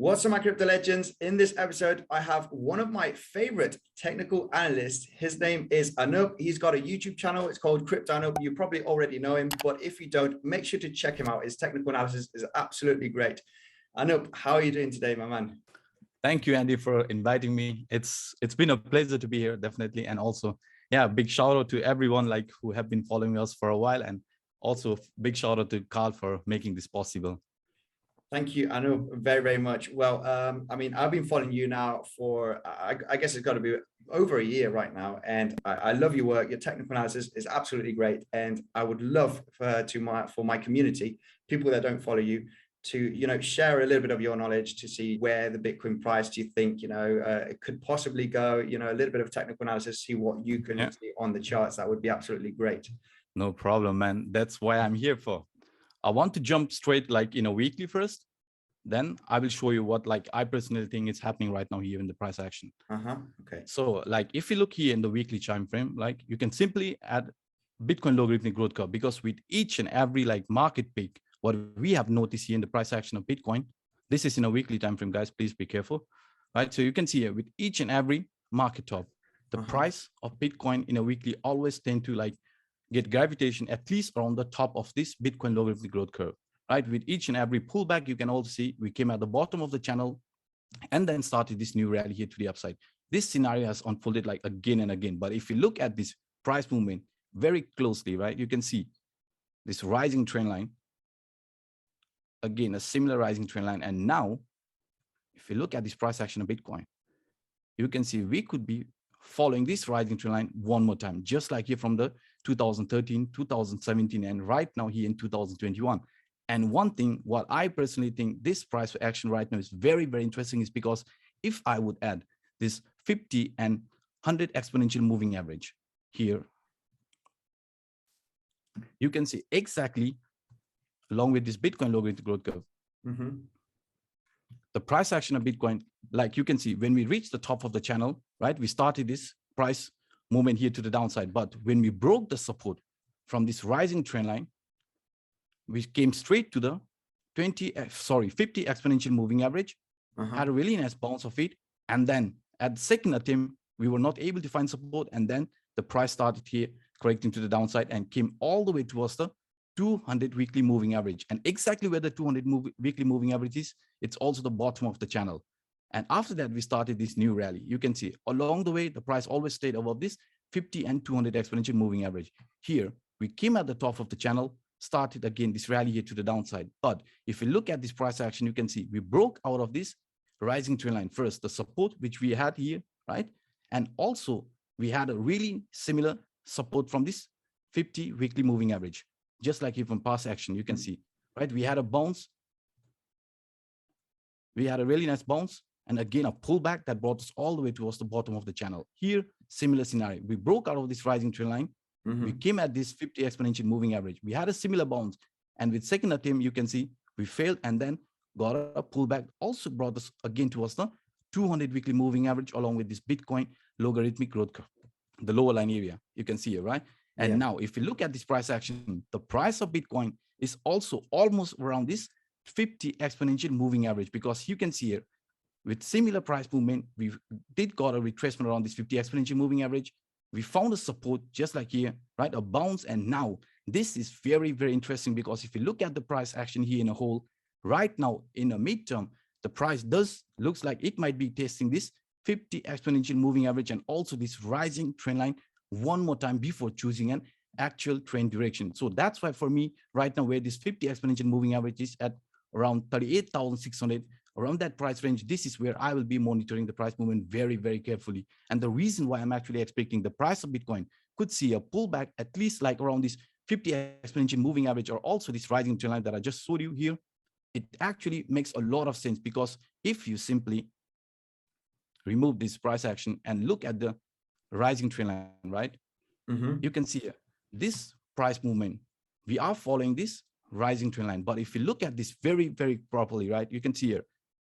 What's up, my crypto legends? In this episode, I have one of my favorite technical analysts. His name is Anup. He's got a YouTube channel. It's called Crypto Anup. You probably already know him, but if you don't, make sure to check him out. His technical analysis is absolutely great. Anup, how are you doing today, my man? Thank you, Andy, for inviting me. It's been a pleasure to be here, definitely. And also, yeah, big shout out to everyone who have been following us for a while. And also big shout out to Carl for making this possible. Thank you, Anup, very, very much. Well, I've been following you now for, I guess it's got to be over a year right now. And I love your work. Your technical analysis is absolutely great. And I would love for my community, people that don't follow you, to share a little bit of your knowledge to see where the Bitcoin price do you think it could possibly go. A little bit of technical analysis, see what you can see on the charts. That would be absolutely great. No problem, man. That's why I'm here for. I want to jump straight weekly first. Then I will show you what I personally think is happening right now here in the price action. Okay. So if you look here in the weekly time frame, you can simply add Bitcoin logarithmic growth curve, because with each and every market peak, what we have noticed here in the price action of Bitcoin, this is in a weekly time frame, guys, please be careful, right? So you can see here with each and every market top, the price of Bitcoin in a weekly always tend to get gravitation at least around the top of this Bitcoin logarithmic growth curve, right? With each and every pullback, you can also see we came at the bottom of the channel and then started this new rally here to the upside. This scenario has unfolded again and again. But if you look at this price movement very closely, right, you can see this rising trend line. Again, a similar rising trend line. And now, if you look at this price action of Bitcoin, you can see we could be following this rising trend line one more time, just like here from the 2013, 2017, and right now here in 2021. And one thing, what I personally think this price action right now is very, very interesting is because if I would add this 50 and 100 exponential moving average here, you can see exactly along with this Bitcoin logarithmic growth curve, the price action of Bitcoin, you can see when we reach the top of the channel, right, we started this price movement here to the downside. But when we broke the support from this rising trend line, we came straight to the 50 exponential moving average, had a really nice bounce of it. And then at the second attempt, we were not able to find support. And then the price started here correcting to the downside and came all the way towards the 200 weekly moving average. And exactly where the 200 weekly moving average is, it's also the bottom of the channel. And after that, we started this new rally. You can see along the way, the price always stayed above this 50 and 200 exponential moving average. Here, we came at the top of the channel, started again this rally here to the downside. But if you look at this price action, you can see we broke out of this rising trend line. First, the support, which we had here, right? And also, we had a really similar support from this 50 weekly moving average. Just like here from past action, you can see, right? We had a bounce. We had a really nice bounce. And again, a pullback that brought us all the way towards the bottom of the channel. Here, similar scenario. We broke out of this rising trend line. We came at this 50 exponential moving average. We had a similar bounce. And with second attempt, you can see we failed and then got a pullback. Also brought us again towards the 200 weekly moving average along with this Bitcoin logarithmic growth curve, the lower line area. You can see here, right? And now, if you look at this price action, the price of Bitcoin is also almost around this 50 exponential moving average, because you can see here, with similar price movement, we did got a retracement around this 50 exponential moving average. We found a support just like here, right? A bounce. And now this is very, very interesting, because if you look at the price action here in a whole, right now in a midterm, the price looks like it might be testing this 50 exponential moving average and also this rising trend line one more time before choosing an actual trend direction. So that's why for me right now, where this 50 exponential moving average is at around 38,600, around that price range, this is where I will be monitoring the price movement very, very carefully. And the reason why I'm actually expecting the price of Bitcoin could see a pullback at least around this 50 exponential moving average, or also this rising trend line that I just showed you here, it actually makes a lot of sense, because if you simply remove this price action and look at the rising trend line, right? You can see here, this price movement, we are following this rising trend line. But if you look at this very, very properly, right, you can see here,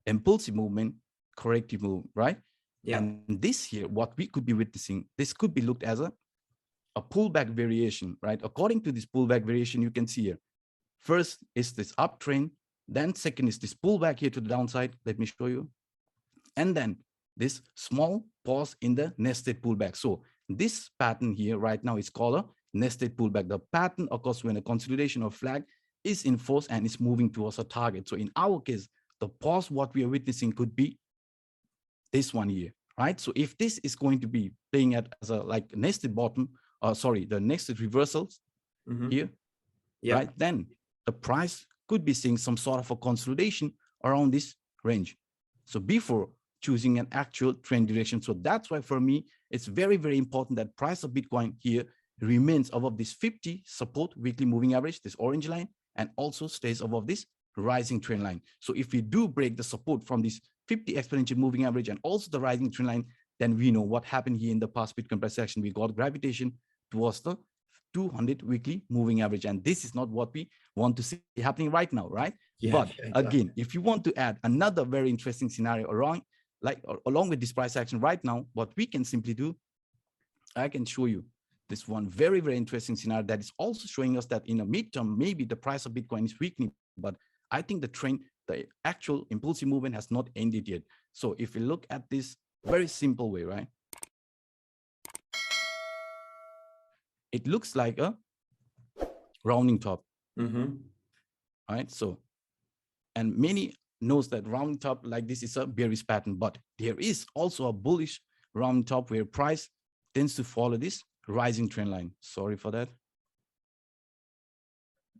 impulsive movement, corrective move, right? And this here, what we could be witnessing, this could be looked as a pullback variation, right? According to this pullback variation, you can see here, first is this uptrend, Then second is this pullback here to the downside. Let me show you. And then this small pause in the nested pullback. So this pattern here right now is called a nested pullback. The pattern occurs when a consolidation or flag is in force and is moving towards a target. So in our case, the pause what we are witnessing could be this one here, right? So if this is going to be playing at as a like nested bottom, sorry, the nested reversals here, right? Then the price could be seeing some sort of a consolidation around this range. So before choosing an actual trend direction. So that's why for me, it's very, very important that price of Bitcoin here remains above this 50 support weekly moving average, this orange line, and also stays above this rising trend line. So if we do break the support from this 50 exponential moving average and also the rising trend line, then we know what happened here in the past Bitcoin price action. We got gravitation towards the 200 weekly moving average. And this is not what we want to see happening right now, right? Yeah, but exactly. Again, if you want to add another very interesting scenario around, along with this price action right now, what we can simply do, I can show you this one very, very interesting scenario that is also showing us that in a midterm, maybe the price of Bitcoin is weakening, but I think the trend, the actual impulsive movement has not ended yet. So if we look at this very simple way, right? It looks like a rounding top, right? So, and many knows that rounding top like this is a bearish pattern, but there is also a bullish rounding top where price tends to follow this rising trend line. Sorry for that.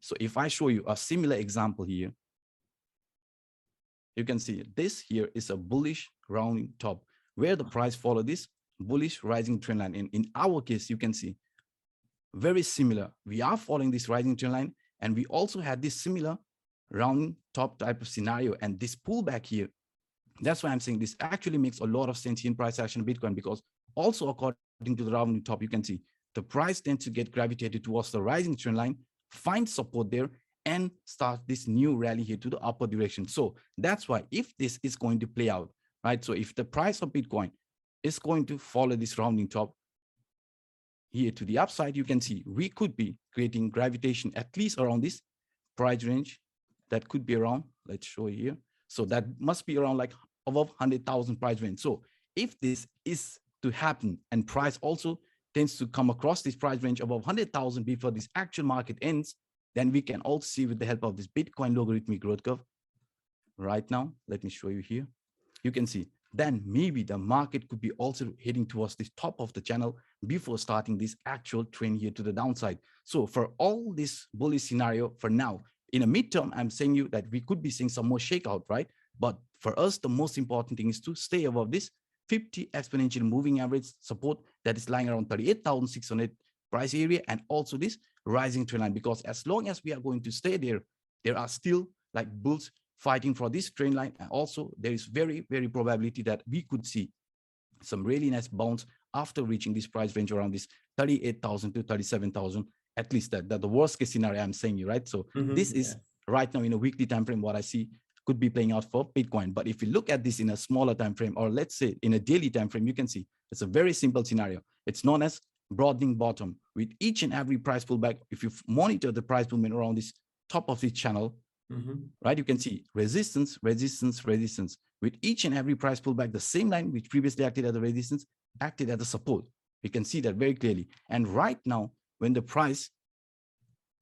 So if I show you a similar example here, you can see this here is a bullish rounding top where the price follow this bullish rising trend line. And in our case, you can see very similar. We are following this rising trend line, and we also had this similar rounding top type of scenario. And this pullback here, that's why I'm saying this actually makes a lot of sense in price action of Bitcoin, because also according to the rounding top, you can see the price tends to get gravitated towards the rising trend line, find support there, and start this new rally here to the upper direction. So that's why if this is going to play out, right? So if the price of Bitcoin is going to follow this rounding top here to the upside, you can see we could be creating gravitation at least around this price range. That could be around, let's show you here. So that must be around like above 100,000 price range. So if this is to happen and price also tends to come across this price range above 100,000 before this actual market ends, then we can also see with the help of this Bitcoin logarithmic growth curve right now. Let me show you here. You can see then maybe the market could be also heading towards this top of the channel before starting this actual trend here to the downside. So for all this bullish scenario for now, in a midterm, I'm saying you that we could be seeing some more shakeout, right? But for us, the most important thing is to stay above this 50 exponential moving average support that is lying around 38,600 price area, and also this rising trend line, because as long as we are going to stay there, there are still like bulls fighting for this trend line. And also there is very, very probability that we could see some really nice bounce after reaching this price range around this 38,000 to 37,000. At least that the worst case scenario I'm saying you, right? So this is right now in a weekly time frame what I see could be playing out for Bitcoin. But if you look at this in a smaller time frame, or let's say in a daily time frame, you can see it's a very simple scenario. It's known as broadening bottom. With each and every price pullback, if you monitor the price movement around this top of this channel, right, you can see resistance, resistance, resistance. With each and every price pullback, the same line which previously acted as a resistance acted as a support. We can see that very clearly. And right now, when the price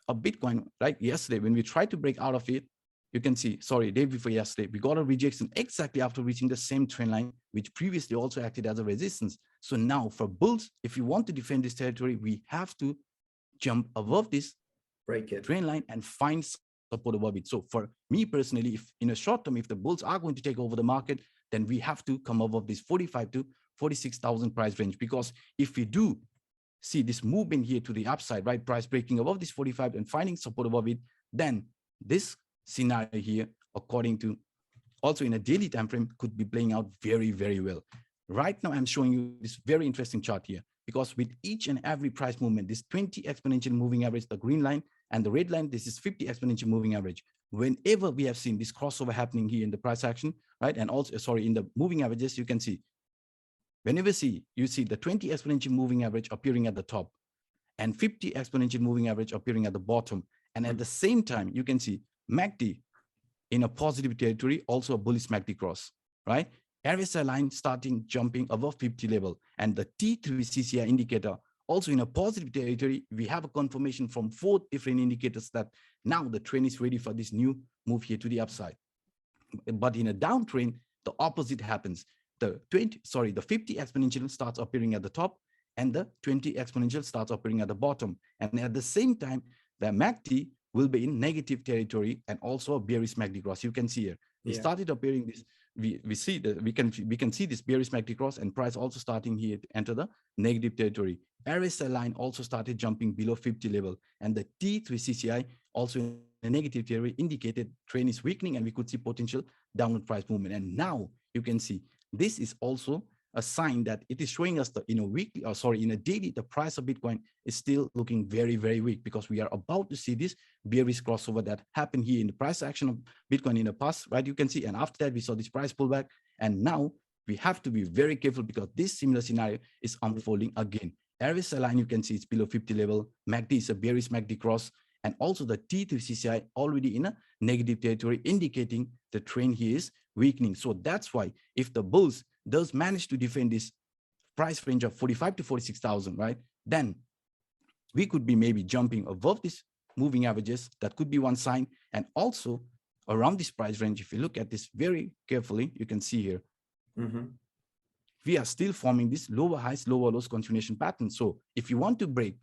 of Bitcoin, right, yesterday, when we tried to break out of it, you can see, sorry, day before yesterday, we got a rejection exactly after reaching the same trend line, which previously also acted as a resistance. So now for bulls, if you want to defend this territory, we have to jump above this trend line and find support above it. So for me personally, if in a short term, if the bulls are going to take over the market, then we have to come above this 45 to 46,000 price range. Because if we do see this movement here to the upside, right, price breaking above this 45 and finding support above it, then this scenario here, according to also in a daily time frame, could be playing out very, very well. Right now, I'm showing you this very interesting chart here, because with each and every price movement, this 20 exponential moving average, the green line, and the red line, this is 50 exponential moving average. Whenever we have seen this crossover happening here in the price action, right, and also, sorry, in the moving averages, you can see, whenever you see the 20 exponential moving average appearing at the top and 50 exponential moving average appearing at the bottom. And at the same time, you can see MACD in a positive territory, also a bullish MACD cross, right? RSI line starting jumping above 50 level, and the T3 CCI indicator also in a positive territory. We have a confirmation from 4 different indicators that now the trend is ready for this new move here to the upside. But in a downtrend, the opposite happens. The 50 exponential starts appearing at the top, and the 20 exponential starts appearing at the bottom. And at the same time, the MACD will be in negative territory and also a bearish MACD cross. You can see here, it started appearing this. We see that we can see this bearish MACD cross, and price also starting here to enter the negative territory. RSI line also started jumping below 50 level, and the T3 CCI also in a negative territory indicated trend is weakening, and we could see potential downward price movement. And now you can see this is also a sign that it is showing us that in a daily, the price of Bitcoin is still looking very, very weak, because we are about to see this bearish crossover that happened here in the price action of Bitcoin in the past, right? You can see, and after that we saw this price pullback, and now we have to be very careful because this similar scenario is unfolding again. RSI line, you can see it's below 50 level. MACD is a bearish MACD cross, and also the T3 CCI already in a negative territory, indicating the trend here is weakening. So that's why if the bulls does manage to defend this price range of 45 to 46,000, right, then we could be maybe jumping above this moving averages. That could be one sign. And also around this price range, if you look at this very carefully, you can see here, we are still forming this lower highs, lower lows continuation pattern. So if you want to break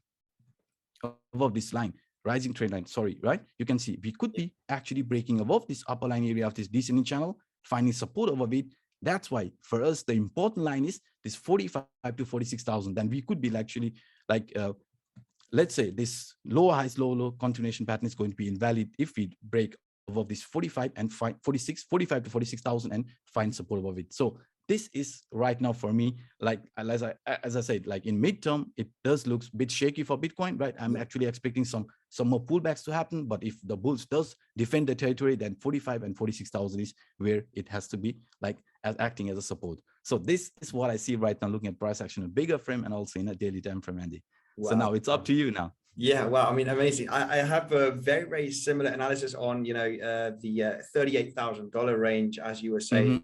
above this line, rising trend line, right, you can see we could be actually breaking above this upper line area of this descending channel, finding support over it. That's why for us, the important line is this 45 to 46,000. Then we could be actually let's say this lower highs, lower low continuation pattern is going to be invalid if we break above this 45 and 45 to 46,000 and find support above it. So this is right now for me, like as I said, like in midterm, it does look a bit shaky for Bitcoin, right? I'm actually expecting some more pullbacks to happen, but if the bulls does defend the territory, then 45 and 46,000 is where it has to be, like acting as a support. So this is what I see right now, looking at price action in a bigger frame and also in a daily time frame, Andy. Wow. So now it's up to you now. Yeah, well, I mean, amazing. I have a very, very similar analysis on, the $38,000 range, as you were saying.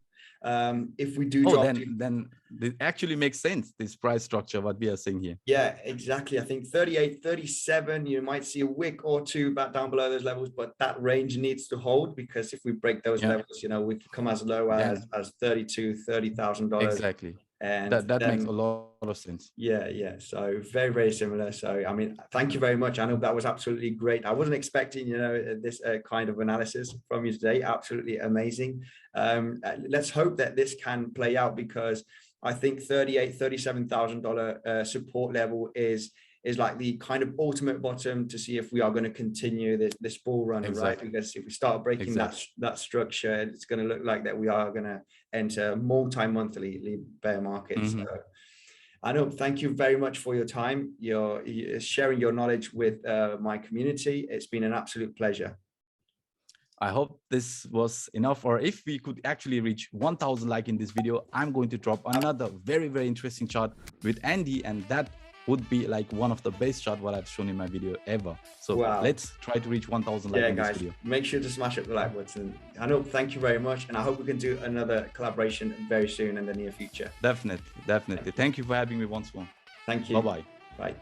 If we do drop then it actually makes sense, this price structure, what we are saying here. Yeah, exactly. I think 38, 37, you might see a wick or two back down below those levels, but that range needs to hold, because if we break those levels, we could come as low as $30,000. Exactly. And that makes a lot of sense. Yeah. So very, very similar. So, I mean, thank you very much, Anup. That was absolutely great. I wasn't expecting, this kind of analysis from you today. Absolutely amazing. Let's hope that this can play out, because I think $38,000, $37,000 support level is like the kind of ultimate bottom to see if we are going to continue this bull run, right? Because if we start breaking that structure, it's going to look like that we are going to enter multi-monthly bear market. So, Anup, thank you very much for your time. You're sharing your knowledge with my community. It's been an absolute pleasure. I hope this was enough, or if we could actually reach 1,000 likes in this video, I'm going to drop another very, very interesting chart with Andy, and that would be like one of the best chart what I've shown in my video ever. So let's try to reach 1,000 likes in this video. Make sure to smash up the like button. Anup, thank you very much, and I hope we can do another collaboration very soon in the near future. Definitely. Thank you for having me once more. Thank you. Bye-bye. Bye.